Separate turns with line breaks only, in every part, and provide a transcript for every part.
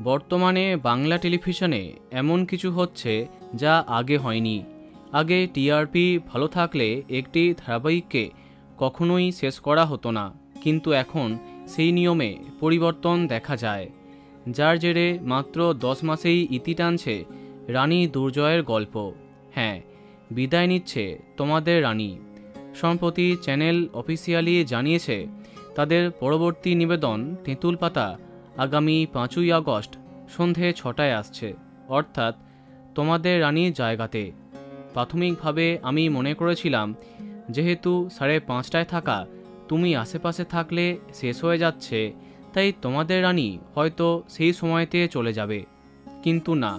বর্তমানে বাংলা টেলিভিশনে এমন কিছু হচ্ছে যা আগে হয়নি। আগে টিআরপি ভালো থাকলে একটি ধারাবাহিককে কখনোই শেষ করা হতো না, কিন্তু এখন সেই নিয়মে পরিবর্তন দেখা যায়, যার জেরে মাত্র 10 মাসেই ইতি টানছে রানী দুর্জয়ের গল্প। হ্যাঁ, বিদায় নিচ্ছে তোমাদের রানী। সম্প্রতি চ্যানেল অফিসিয়ালি জানিয়েছে তাদের পরবর্তী নিবেদন তেঁতুল পাতা আগামী 5ই আগস্ট সন্ধে 6টায় আসছে, অর্থাৎ তোমাদের রানীর জায়গাতে। প্রাথমিকভাবে আমি মনে করেছিলাম যেহেতু 5:30টায় থাকা তুমি আশেপাশে থাকলে শেষ হয়ে যাচ্ছে, তাই তোমাদের রানী হয়তো সেই সময়তে চলে যাবে। কিন্তু না,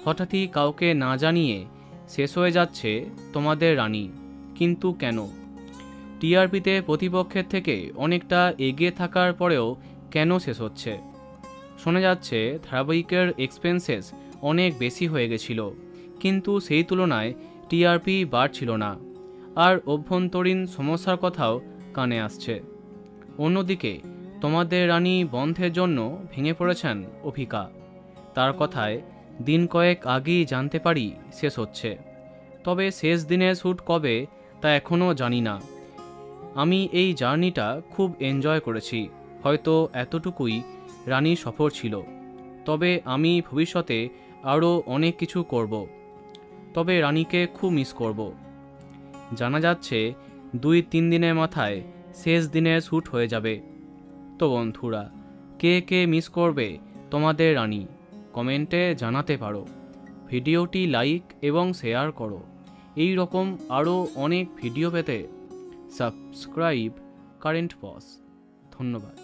হঠাৎই কাউকে না জানিয়ে শেষ হয়ে যাচ্ছে তোমাদের রানী। কিন্তু কেন? টিআরপিতে প্রতিপক্ষের থেকে অনেকটা এগিয়ে থাকার পরেও কেন শেষ হচ্ছে? শোনা যাচ্ছে ধারাবাহিকের এক্সপেন্সেস অনেক বেশি হয়ে গেছিল, কিন্তু সেই তুলনায় টিআরপি বাড়ছিল না, আর অভ্যন্তরীণ সমস্যার কথাও কানে আসছে। অন্যদিকে তোমাদের রানী বন্ধের জন্য ভেঙে পড়েছেন অভিকা। তার কথায় দিন কয়েক আগেই জানতে পারি শেষ হচ্ছে, তবে শেষ দিনের শ্যুট কবে তা এখনও জানি না। আমি এই জার্নিটা খুব এনজয় করেছি, হয়তো এতটুকুই রানী সফর ছিল। তবে আমি ভবিষ্যতে আরও অনেক কিছু করব, তবে রানীকে খুব মিস করব। জানা যাচ্ছে 2-3 দিনের মাথায় শেষ দিনের শ্যুট হয়ে যাবে। তো বন্ধুরা, কে কে মিস করবে তোমাদের রানী কমেন্টে জানাতে পারো। ভিডিওটি লাইক এবং শেয়ার করো। এই রকম আরও অনেক ভিডিও পেতে সাবস্ক্রাইব কারেন্ট পজ। ধন্যবাদ।